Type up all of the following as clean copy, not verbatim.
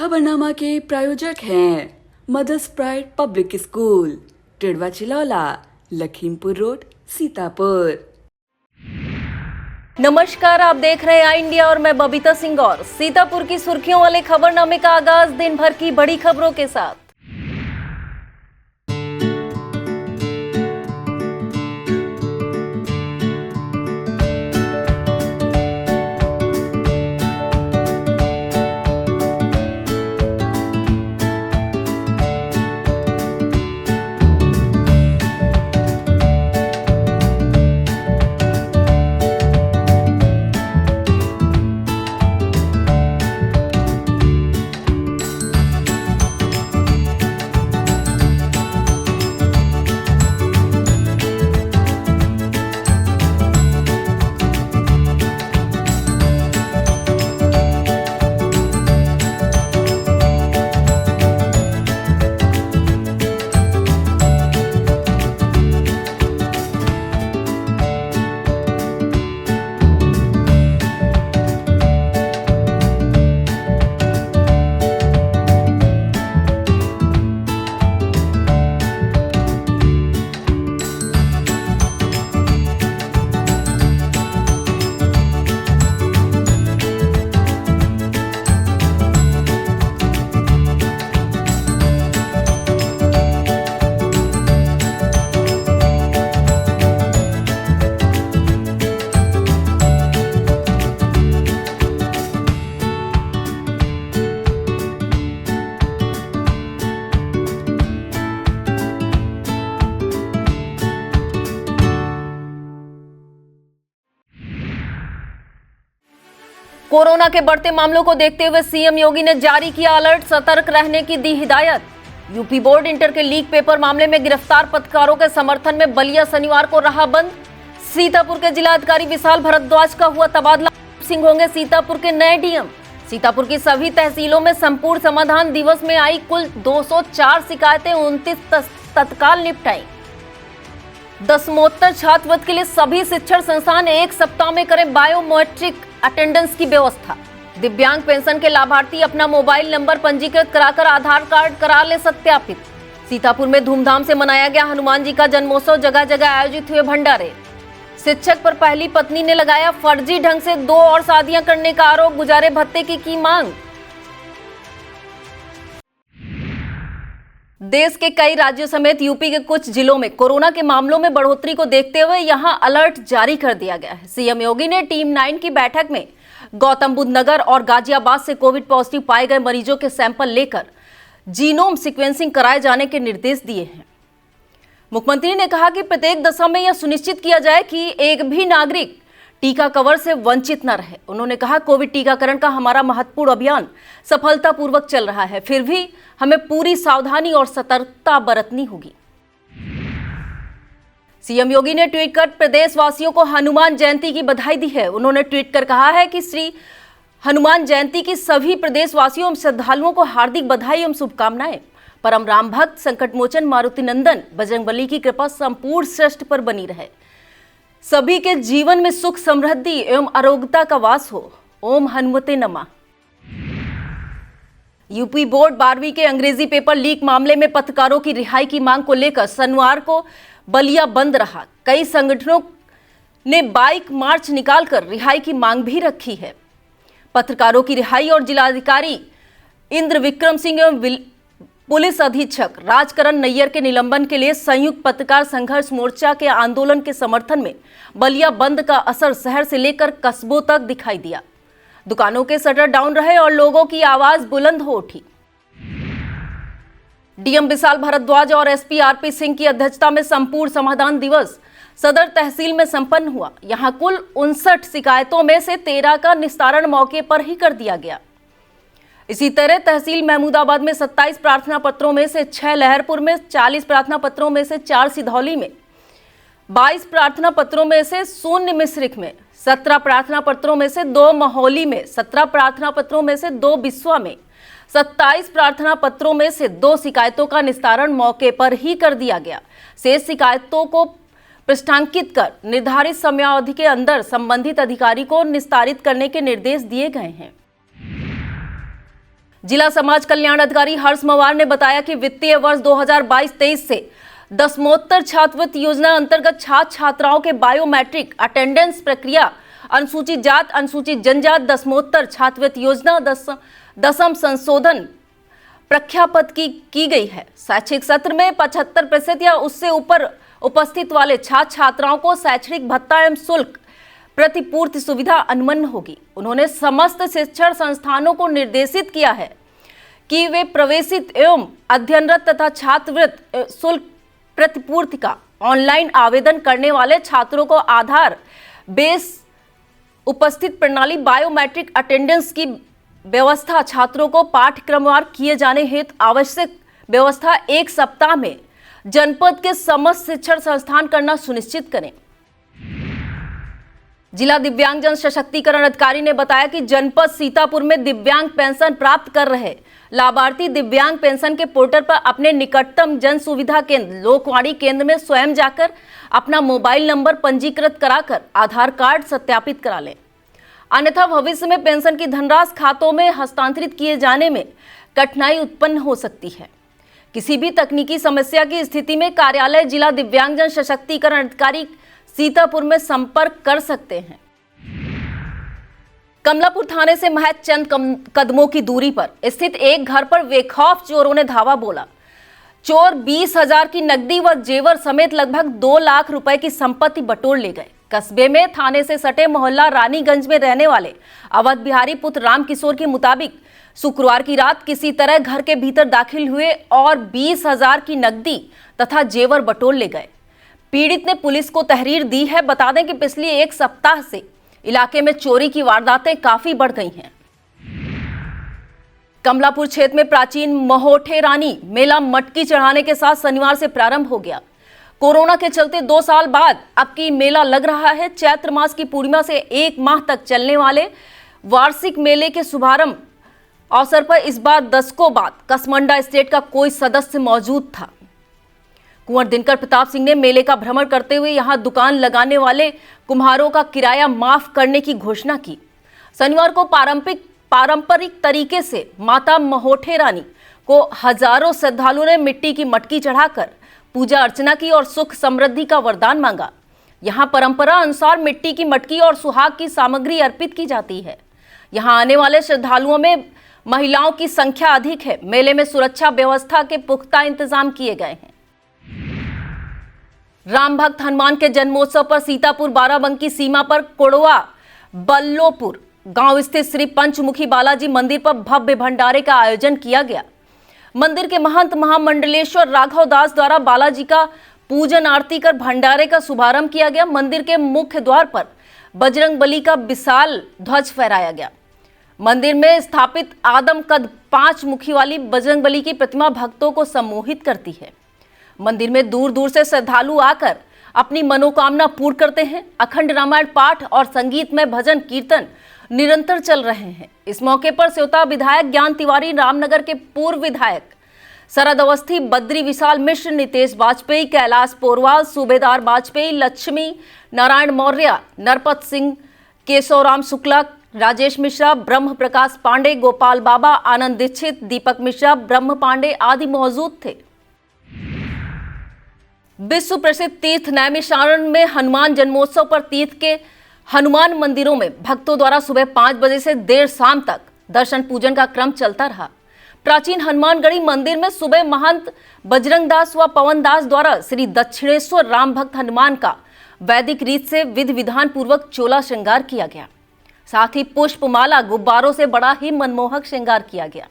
खबरनामा के प्रायोजक हैं mother's pride public school, Tidwa Chilaula, Lakhimpur road, Sitapur. नमस्कार, आप देख रहे हैं इंडिया और मैं बबीता सिंह। और सीतापुर की सुर्खियों वाले खबरनामे का आगाज दिन भर की बड़ी खबरों के साथ। कोरोना के बढ़ते मामलों को देखते हुए सीएम योगी ने जारी किया अलर्ट, सतर्क रहने की दी हिदायत। यूपी बोर्ड इंटर के लीक पेपर मामले में गिरफ्तार पत्रकारों के समर्थन में बलिया शनिवार को रहा बंद। सीतापुर के जिलाधिकारी विशाल भारद्वाज का हुआ तबादला, सिंह होंगे सीतापुर के नए डीएम। सीतापुर की सभी तहसीलों में संपूर्ण समाधान दिवस में आई कुल 204 शिकायतें, 29 तत्काल निपटाई। दसमोत्तर छात्रवृत्ति के लिए सभी शिक्षण संस्थान एक सप्ताह में करें बायोमेट्रिक अटेंडेंस की व्यवस्था। दिव्यांग पेंशन के लाभार्थी अपना मोबाइल नंबर पंजीकृत कराकर आधार कार्ड करा ले सत्यापित। सीतापुर में धूमधाम से मनाया गया हनुमान जी का जन्मोत्सव, जगह जगह आयोजित हुए भंडारे। शिक्षक पर पहली पत्नी ने लगाया फर्जी ढंग से 2 और शादियां करने का आरोप, गुजारे भत्ते की मांग। देश के कई राज्यों समेत यूपी के कुछ जिलों में कोरोना के मामलों में बढ़ोतरी को देखते हुए यहां अलर्ट जारी कर दिया गया है। सीएम योगी ने टीम 9 की बैठक में गौतम बुद्ध नगर और गाजियाबाद से कोविड पॉजिटिव पाए गए मरीजों के सैंपल लेकर जीनोम सीक्वेंसिंग कराए जाने के निर्देश दिए हैं। मुख्यमंत्री ने कहा कि प्रत्येक दशा में यह सुनिश्चित किया जाए कि एक भी नागरिक टीका कवर से वंचित न रहे। उन्होंने कहा, कोविड टीकाकरण का हमारा महत्वपूर्ण अभियान सफलतापूर्वक चल रहा है, फिर भी हमें पूरी सावधानी और सतर्कता बरतनी होगी। सीएम योगी ने ट्वीट कर प्रदेशवासियों को हनुमान जयंती की बधाई दी है। उन्होंने ट्वीट कर कहा है कि श्री हनुमान जयंती की सभी प्रदेशवासियों एवं श्रद्धालुओं को हार्दिक बधाई एवं शुभकामनाएं। परम राम भक्त संकटमोचन मारुति नंदन बजरंगबली की कृपा संपूर्ण श्रेष्ठ पर बनी रहे। सभी के जीवन में सुख समृद्धि एवं आरोग्यता का वास हो। ओम हनुमते नमः। यूपी बोर्ड 12वीं के अंग्रेजी पेपर लीक मामले में पत्रकारों की रिहाई की मांग को लेकर शनिवार को बलिया बंद रहा। कई संगठनों ने बाइक मार्च निकालकर रिहाई की मांग भी रखी है। पत्रकारों की रिहाई और जिलाधिकारी इंद्र विक्रम सिंह एवं पुलिस अधीक्षक राजकरण नैयर के निलंबन के लिए संयुक्त पत्रकार संघर्ष मोर्चा के आंदोलन के समर्थन में बलिया बंद का असर शहर से लेकर कस्बों तक दिखाई दिया। दुकानों के शटर डाउन रहे और लोगों की आवाज बुलंद हो उठी। डीएम विशाल भारद्वाज और एसपी आरपी सिंह की अध्यक्षता में संपूर्ण समाधान दिवस सदर तहसील में संपन्न हुआ। यहां कुल 59 शिकायतों में से 13 का निस्तारण मौके पर ही कर दिया गया। इसी तरह तहसील महमूदाबाद में 27 प्रार्थना पत्रों में से 6, लहरपुर में 40 प्रार्थना पत्रों में से 4, सिधौली में 22 प्रार्थना पत्रों में से 0 मिश्रिख में, 17 प्रार्थना पत्रों में से 2 महोली में, 17 प्रार्थना पत्रों में से 2 बिस्वा में, 27 प्रार्थना पत्रों में से 2 शिकायतों का निस्तारण मौके पर ही कर दिया गया। शेष शिकायतों को पृष्ठांकित कर निर्धारित समयावधि के अंदर संबंधित अधिकारी को निस्तारित करने के निर्देश दिए गए हैं। जिला समाज कल्याण अधिकारी हर्ष मवार ने बताया कि वित्तीय वर्ष 2022-23 से दसमोत्तर छात्रवृत्ति योजना अंतर्गत छात्र छात्राओं के बायोमेट्रिक अटेंडेंस प्रक्रिया अनुसूचित जात अनुसूचित जनजात दसमोत्तर छात्रवृत्ति योजना दसम संशोधन प्रख्यापत की गई है। शैक्षिक सत्र में 75% या उससे ऊपर उपस्थित वाले छात्र छात्राओं को शैक्षणिक भत्ता एवं शुल्क प्रतिपूर्ति सुविधा अनुमन्न होगी। उन्होंने समस्त शिक्षण संस्थानों को निर्देशित किया है कि वे प्रवेशित एवं अध्ययनरत तथा छात्रवृत्ति शुल्क प्रतिपूर्ति का ऑनलाइन आवेदन करने वाले छात्रों को आधार बेस उपस्थित प्रणाली बायोमेट्रिक अटेंडेंस की व्यवस्था छात्रों को पाठ्यक्रमवार किए जाने हेतु आवश्यक व्यवस्था 1 सप्ताह में जनपद के समस्त शिक्षण संस्थान करना सुनिश्चित करें। जिला दिव्यांगजन सशक्तिकरण अधिकारी ने बताया कि जनपद सीतापुर में दिव्यांग पेंशन प्राप्त कर रहे लाभार्थी दिव्यांग पेंशन के पोर्टल पर अपने निकटतम जन सुविधा केंद्र लोकवाणी केंद्र में स्वयं जाकर अपना मोबाइल नंबर पंजीकृत कराकर आधार कार्ड सत्यापित करा लें, अन्यथा भविष्य में पेंशन की धनराशि खातों में हस्तांतरित किए जाने में कठिनाई उत्पन्न हो सकती है। किसी भी तकनीकी समस्या की स्थिति में कार्यालय जिला दिव्यांगजन सशक्तिकरण अधिकारी सीतापुर में संपर्क कर सकते हैं। कमलापुर थाने से महज चंद कदमों की दूरी पर स्थित एक घर पर बेखौफ चोरों ने धावा बोला। चोर 20,000 की नकदी व जेवर समेत लगभग 2 लाख रुपए की संपत्ति बटोर ले गए। कस्बे में थाने से सटे मोहल्ला रानीगंज में रहने वाले अवध बिहारी पुत्र राम किशोर के मुताबिक शुक्रवार की रात किसी तरह घर के भीतर दाखिल हुए और 20,000 की नकदी तथा जेवर बटोर ले गए। पीड़ित ने पुलिस को तहरीर दी है। बता दें कि पिछले 1 सप्ताह से इलाके में चोरी की वारदातें काफी बढ़ गई हैं। कमलापुर क्षेत्र में प्राचीन महोठेरानी मेला मटकी चढ़ाने के साथ शनिवार से प्रारंभ हो गया। कोरोना के चलते 2 साल बाद अब की मेला लग रहा है। चैत्र मास की पूर्णिमा से 1 माह तक चलने वाले वार्षिक मेले के शुभारंभ अवसर पर इस बार दशकों बाद कसमंडा स्टेट का कोई सदस्य मौजूद था। कुंवर दिनकर प्रताप सिंह ने मेले का भ्रमण करते हुए यहां दुकान लगाने वाले कुम्हारों का किराया माफ करने की घोषणा की। शनिवार को पारंपरिक तरीके से माता महोठेरानी को हजारों श्रद्धालुओं ने मिट्टी की मटकी चढ़ाकर पूजा अर्चना की और सुख समृद्धि का वरदान मांगा। यहां परंपरा अनुसार मिट्टी की मटकी और सुहाग की सामग्री अर्पित की जाती है। यहां आने वाले श्रद्धालुओं में महिलाओं की संख्या अधिक है। मेले में सुरक्षा व्यवस्था के पुख्ता इंतजाम किए गए हैं। राम भक्त हनुमान के जन्मोत्सव पर सीतापुर बाराबंकी सीमा पर कोड़वा बल्लोपुर गांव स्थित श्री पंचमुखी बालाजी मंदिर पर भव्य भंडारे का आयोजन किया गया। मंदिर के महंत महामंडलेश्वर राघव दास द्वारा बालाजी का पूजन आरती कर भंडारे का शुभारंभ किया गया। मंदिर के मुख्य द्वार पर बजरंग बली का विशाल ध्वज फहराया गया। मंदिर में स्थापित आदम कद 5 मुखी वाली बजरंग बली की प्रतिमा भक्तों को सम्मोहित करती है। मंदिर में दूर दूर से श्रद्धालु आकर अपनी मनोकामना पूर्ण करते हैं। अखंड रामायण पाठ और संगीतमय भजन कीर्तन निरंतर चल रहे हैं। इस मौके पर सेवता विधायक ज्ञान तिवारी, रामनगर के पूर्व विधायक शरद अवस्थी, बद्री विशाल मिश्र, नितेश वाजपेयी, कैलाश पोरवाल, सूबेदार वाजपेयी, लक्ष्मी नारायण मौर्य, नरपत सिंह, केशवराम शुक्ला, राजेश मिश्रा, ब्रह्म प्रकाश पांडे, गोपाल बाबा, आनंद दीक्षित, दीपक मिश्रा, ब्रह्म पांडे आदि मौजूद थे। विश्व प्रसिद्ध तीर्थ नैमिषारण्य में हनुमान जन्मोत्सव पर तीर्थ के हनुमान मंदिरों में भक्तों द्वारा सुबह 5 बजे से देर शाम तक दर्शन पूजन का क्रम चलता रहा। प्राचीन हनुमानगढ़ी मंदिर में सुबह महंत बजरंग दास व पवन दास द्वारा श्री दक्षिणेश्वर राम भक्त हनुमान का वैदिक रीत से विधि विधान पूर्वक चोला श्रृंगार किया गया। साथ ही पुष्पमाला गुब्बारों से बड़ा ही मनमोहक श्रृंगार किया गया।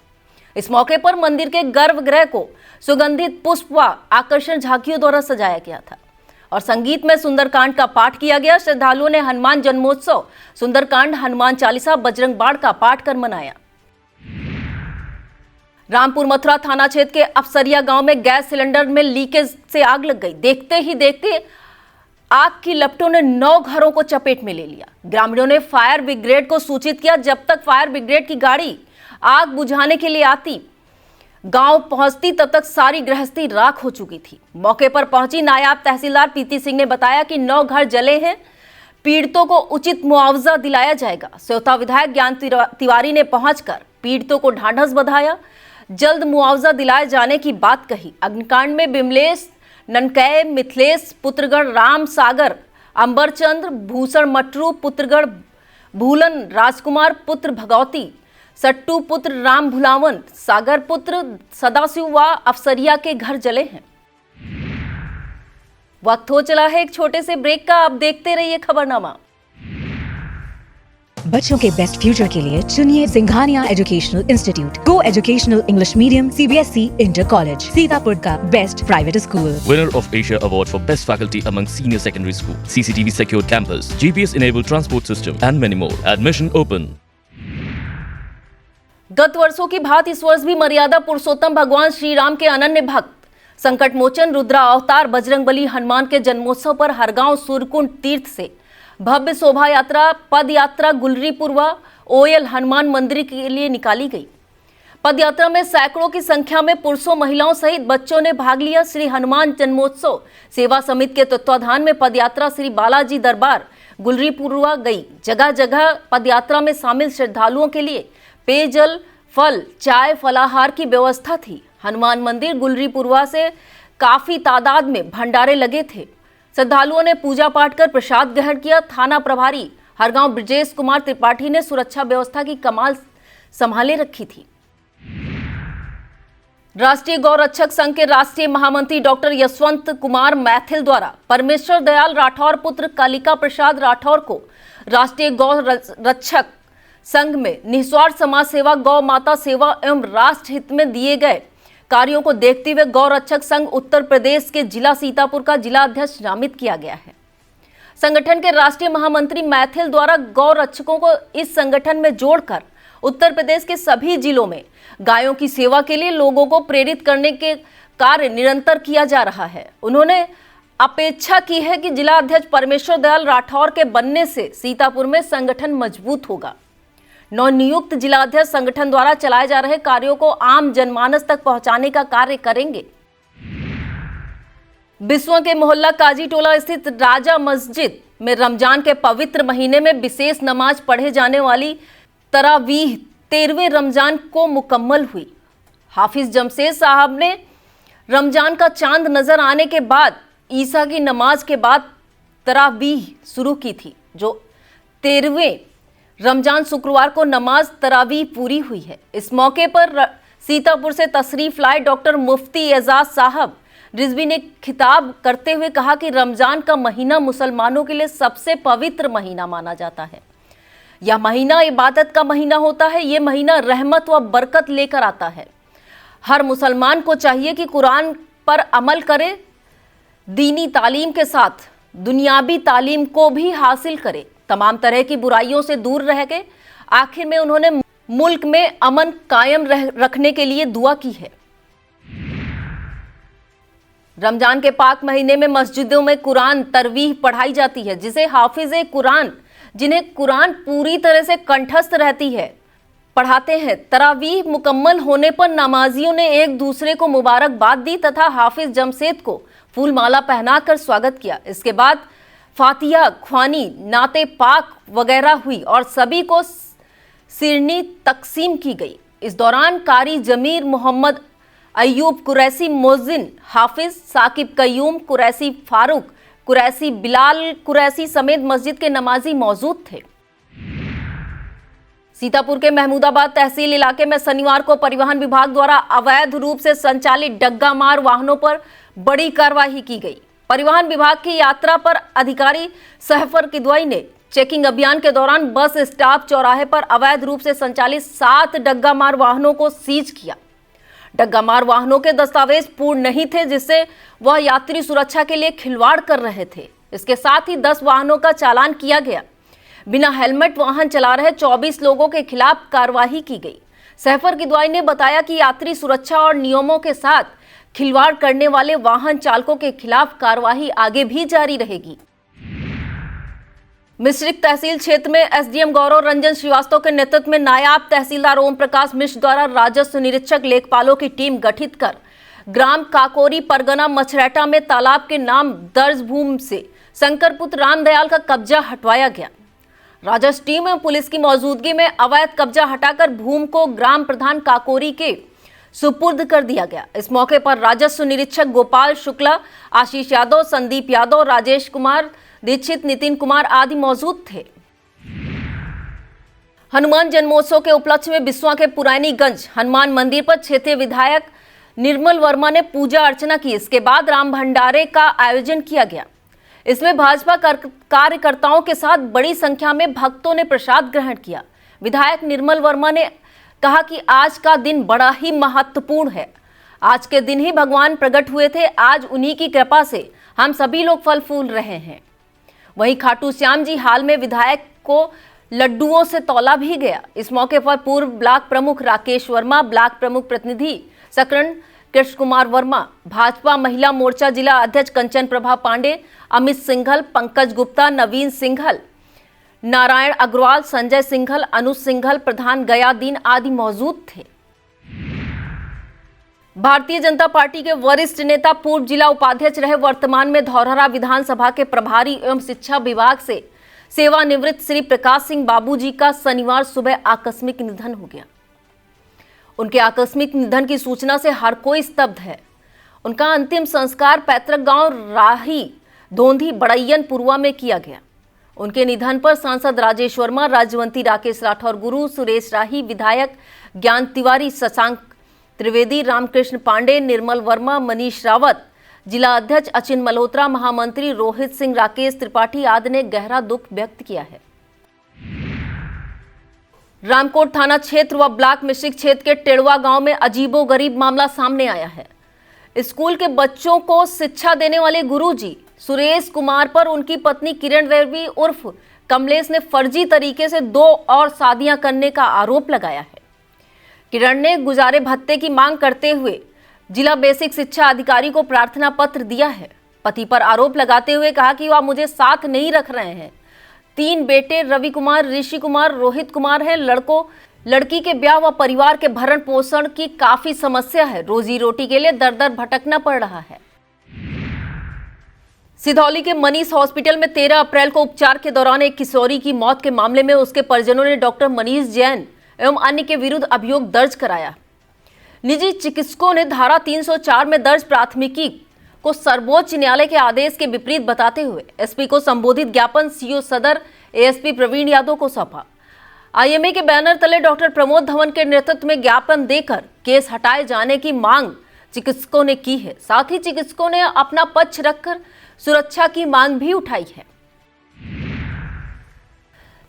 इस मौके पर मंदिर के गर्भगृह को सुगंधित पुष्प व आकर्षण झांकियों द्वारा सजाया गया था और संगीत में सुंदरकांड का पाठ किया गया। श्रद्धालुओं ने हनुमान जन्मोत्सव, सुंदरकांड, हनुमान चालीसा, बजरंग बाण का पाठ कर मनाया। रामपुर मथुरा थाना क्षेत्र के अफसरिया गांव में गैस सिलेंडर में लीकेज से आग लग गई। देखते ही देखते आग की लपटों ने 9 घरों को चपेट में ले लिया। ग्रामीणों ने फायर ब्रिगेड को सूचित किया। जब तक फायर ब्रिगेड की गाड़ी आग बुझाने के लिए आती, गांव पहुंचती, तब तक सारी गृहस्थी राख हो चुकी थी। मौके पर पहुंची नायब तहसीलदार पीती सिंह ने बताया कि 9 घर जले हैं। पीड़ितों को उचित मुआवजा दिलाया जाएगा। सेवता विधायक ज्ञान तिवारी ने पहुंचकर पीड़ितों को ढांढस बंधाया, जल्द मुआवजा दिलाए जाने की बात कही। अग्निकांड में बिमलेश, ननकय, मिथिलेश पुत्रगढ़, राम सागर, अंबरचंद्र, भूषण मटरू पुत्रगढ़, भूलन राजकुमार पुत्र भगवती, सट्टू पुत्र राम भुलावन, सागर पुत्र सदाशिव व अफसरिया के घर जले हैं। वक्त हो चला है एक छोटे से ब्रेक का। आप देखते रहिए खबरनामा। बच्चों के बेस्ट फ्यूचर के लिए चुनिए Singhania educational institute, go educational English medium, CBSE inter college, Sitapur का best private school. Winner of Asia Award for Best Faculty among Senior Secondary School, CCTV secured campus, GPS enabled transport system and many more. Admission open. गत वर्षों की भांति इस वर्ष भी मर्यादा पुरुषोत्तम भगवान श्री राम के अनन्य भक्त, संकट मोचन रुद्रा अवतार बजरंगबली हनुमान के जन्मोत्सव पर हरगांव सूर्यकुंड तीर्थ से भव्य शोभा यात्रा, पद यात्रा गुलरीपुर व ओयल हनुमान मंदिर के लिए निकाली गई। पद यात्रा में सैकड़ों की संख्या में पुरुषों, महिलाओं सहित बच्चों ने भाग लिया। श्री हनुमान जन्मोत्सव सेवा समिति के तत्वाधान में पद यात्रा श्री बालाजी दरबार गुलरीपुर गई। जगह जगह पद यात्रा में शामिल श्रद्धालुओं के लिए पेयजल, फल, चाय, फलाहार की व्यवस्था थी। हनुमान मंदिर गुलरीपुरवा से काफी तादाद में भंडारे लगे थे। श्रद्धालुओं ने पूजा पाठ कर प्रसाद ग्रहण किया। थाना प्रभारी हरगांव ब्रजेश कुमार त्रिपाठी ने सुरक्षा व्यवस्था की कमाल संभाले रखी थी। राष्ट्रीय गौ रक्षक संघ के राष्ट्रीय महामंत्री डॉक्टर यशवंत कुमार मैथिल द्वारा परमेश्वर दयाल राठौर पुत्र कालिका प्रसाद राठौर को राष्ट्रीय गौ रक्षक संघ में निस्वार्थ समाज सेवा, गौ माता सेवा एवं राष्ट्र हित में दिए गए कार्यों को देखते हुए गौ रक्षक संघ उत्तर प्रदेश के जिला सीतापुर का जिला अध्यक्ष नामित किया गया है। संगठन के राष्ट्रीय महामंत्री मैथिल द्वारा गौ रक्षकों को इस संगठन में जोड़कर उत्तर प्रदेश के सभी जिलों में गायों की सेवा के लिए लोगों को प्रेरित करने के कार्य निरंतर किया जा रहा है। उन्होंने अपेक्षा की है कि जिला अध्यक्ष परमेश्वर दयाल राठौर के बनने से सीतापुर में संगठन मजबूत होगा। नवनियुक्त जिला अध्यक्ष संगठन द्वारा चलाए जा रहे कार्यों को आम जनमानस तक पहुंचाने का कार्य करेंगे। बिस्वा के मोहल्ला काजी टोला स्थित राजा मस्जिद में रमजान के पवित्र महीने में विशेष नमाज पढ़े जाने वाली तरावीह 13वें रमजान को मुकम्मल हुई। हाफिज जमशेद साहब ने रमजान का चांद नजर आने के बाद ईसा की नमाज के बाद तरावीह शुरू की थी, जो 13वें रमजान शुक्रवार को नमाज तरावीह पूरी हुई है। इस मौके पर सीतापुर से तशरीफ लाए डॉक्टर मुफ्ती एजाज साहब रिजवी ने खिताब करते हुए कहा कि रमजान का महीना मुसलमानों के लिए सबसे पवित्र महीना माना जाता है। यह महीना इबादत का महीना होता है। यह महीना रहमत व बरकत लेकर आता है। हर मुसलमान को चाहिए कि कुरान पर अमल करे, दीनी तालीम के साथ दुनियावी तालीम को भी हासिल करे, तमाम तरह की बुराइयों से दूर रह गए। आखिर में उन्होंने मुल्क में अमन कायम रखने के लिए दुआ की है। रमजान के पाक महीने में मस्जिदों में कुरान तरवीह पढ़ाई जाती है, जिसे हाफिज कुरान, जिन्हें कुरान पूरी तरह से कंठस्थ रहती है, पढ़ाते हैं। तरावीह मुकम्मल होने पर नमाजियों ने एक दूसरे को मुबारकबाद दी तथा हाफिज जमशेद को फूल माला पहनाकर स्वागत किया। इसके बाद फातिहा ख्वानी, नाते पाक वगैरह हुई और सभी को सिरनी तकसीम की गई। इस दौरान कारी जमीर, मोहम्मद अयूब कुरैसी मोजिन, हाफिज साकिब कयूम कुरैसी, फारूक कुरैसी, बिलाल कुरैसी समेत मस्जिद के नमाजी मौजूद थे। सीतापुर के महमूदाबाद तहसील इलाके में शनिवार को परिवहन विभाग द्वारा अवैध रूप से संचालित डग्गा मार वाहनों पर बड़ी कार्रवाई की गई। परिवहन विभाग की यात्रा पर अधिकारी सहफर किदवाई ने चेकिंग अभियान के दौरान बस स्टॉप चौराहे पर अवैध रूप से संचालित 7 डग्गा मार वाहनों को सीज किया। डग्गा मार वाहनों के दस्तावेज पूर्ण नहीं थे, जिससे वह यात्री सुरक्षा के लिए खिलवाड़ कर रहे थे। इसके साथ ही 10 वाहनों का चालान किया गया। बिना हेलमेट वाहन चला रहे 24 लोगों के खिलाफ कार्रवाई की गई। सहफर किदवाई ने बताया कि यात्री सुरक्षा और नियमों के साथ खिलवाड़ करने वाले वाहन चालकों के खिलाफ कार्रवाई आगे भी जारी रहेगी। मिश्रिक तहसील क्षेत्र में एसडीएम गौरव रंजन श्रीवास्तव के नेतृत्व में नायब तहसीलदार ओम प्रकाश मिश्र द्वारा राजस्व निरीक्षक लेखपालों की टीम गठित कर ग्राम काकोरी, परगना मछरैटा में तालाब के नाम दर्ज भूमि से शंकरपुत्र रामदयाल का कब्जा हटवाया गया। राजस्व टीम एवं पुलिस की मौजूदगी में अवैध कब्जा हटाकर भूमि को ग्राम प्रधान काकोरी के सुपुर्द कर दिया गया। इस मौके पर राजस्व निरीक्षक गोपाल शुक्ला, आशीष यादव, संदीप यादव, राजेश कुमार दीक्षित, नितिन कुमार आदि मौजूद थे। हनुमान जन्मोत्सव के उपलक्ष्य में बिस्वा के पुरानीगंज हनुमान मंदिर पर क्षेत्रीय विधायक निर्मल वर्मा ने पूजा अर्चना की। इसके बाद राम भंडारे का आयोजन किया गया। इसमें भाजपा कार्यकर्ताओं के साथ बड़ी संख्या में भक्तों ने प्रसाद ग्रहण किया। विधायक निर्मल वर्मा ने कहा कि आज का दिन बड़ा ही महत्वपूर्ण है। आज के दिन ही भगवान प्रकट हुए थे। आज उन्हीं की कृपा से हम सभी लोग फल फूल रहे हैं। वहीं खाटू श्याम जी हाल में विधायक को लड्डुओं से तौला भी गया। इस मौके पर पूर्व ब्लॉक प्रमुख राकेश वर्मा, ब्लॉक प्रमुख प्रतिनिधि सकरण कृष्ण कुमार वर्मा, भाजपा महिला मोर्चा जिला अध्यक्ष कंचन प्रभा पांडे, अमित सिंघल, पंकज गुप्ता, नवीन सिंघल, नारायण अग्रवाल, संजय सिंघल, अनुज सिंघल, प्रधान गयादीन आदि मौजूद थे। भारतीय जनता पार्टी के वरिष्ठ नेता, पूर्व जिला उपाध्यक्ष रहे, वर्तमान में धौरहरा विधानसभा के प्रभारी एवं शिक्षा विभाग से सेवानिवृत्त श्री प्रकाश सिंह बाबूजी का शनिवार सुबह आकस्मिक निधन हो गया। उनके आकस्मिक निधन की सूचना से हर कोई स्तब्ध है। उनका अंतिम संस्कार पैतृक गांव राही धोंधी बड़ैयन पुरवा में किया गया। उनके निधन पर सांसद राजेश वर्मा, राज्यमंत्री राकेश राठौर गुरु, सुरेश राही, विधायक ज्ञान तिवारी, शशांक त्रिवेदी, रामकृष्ण पांडे, निर्मल वर्मा, मनीष रावत, जिला अध्यक्ष अचिन मल्होत्रा, महामंत्री रोहित सिंह, राकेश त्रिपाठी आदि ने गहरा दुख व्यक्त किया है। रामकोट थाना क्षेत्र व ब्लॉक मिश्रिक क्षेत्र के टेड़वा गांव में अजीबोगरीब मामला सामने आया है। स्कूल के बच्चों को शिक्षा देने वाले गुरुजी सुरेश कुमार पर उनकी पत्नी किरण देवी उर्फ कमलेश ने फर्जी तरीके से 2 और शादियां करने का आरोप लगाया है। किरण ने गुजारे भत्ते की मांग करते हुए जिला बेसिक शिक्षा अधिकारी को प्रार्थना पत्र दिया है। पति पर आरोप लगाते हुए कहा कि वह मुझे साथ नहीं रख रहे हैं। 3 बेटे रवि कुमार, ऋषि कुमार, रोहित कुमार हैं। लड़की के ब्याह व परिवार के भरण पोषण की काफी समस्या है। रोजी रोटी के लिए दर दर भटकना पड़ रहा है। सिधौली के मनीष हॉस्पिटल में 13 अप्रैल को उपचार के दौरान एक किशोरी की मौत के मामले में उसके परिजनों ने डॉक्टर मनीष जैन एवं अन्य के विरुद्ध अभियोग दर्ज कराया। निजी चिकित्सकों ने धारा 304 में दर्ज प्राथमिकी को सर्वोच्च न्यायालय के आदेश के विपरीत बताते हुए एसपी को संबोधित ज्ञापन सीओ सदर एएसपी प्रवीण यादव को सौंपा। आईएमए के बैनर तले डॉक्टर प्रमोद धवन के नेतृत्व में ज्ञापन देकर केस हटाए जाने की मांग चिकित्सकों ने की है। साथ ही चिकित्सकों ने अपना पक्ष रखकर सुरक्षा की मांग भी उठाई है।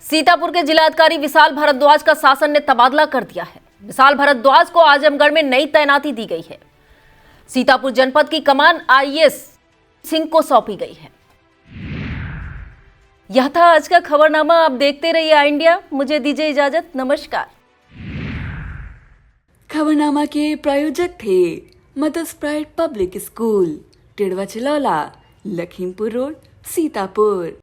सीतापुर के जिलाधिकारी विशाल भारद्वाज का शासन ने तबादला कर दिया है। विशाल भारद्वाज को आजमगढ़ में नई तैनाती दी गई है। सीतापुर जनपद की कमान आईएएस सिंह को सौंपी गई है। यह था आज का खबरनामा। आप देखते रहिए आई इंडिया। मुझे दीजिए इजाजत। नमस्कार। खबरनामा के प्रायोजक थे mother's pride public school, Tedwa Chilaula, Lakhimpur road, Sitapur.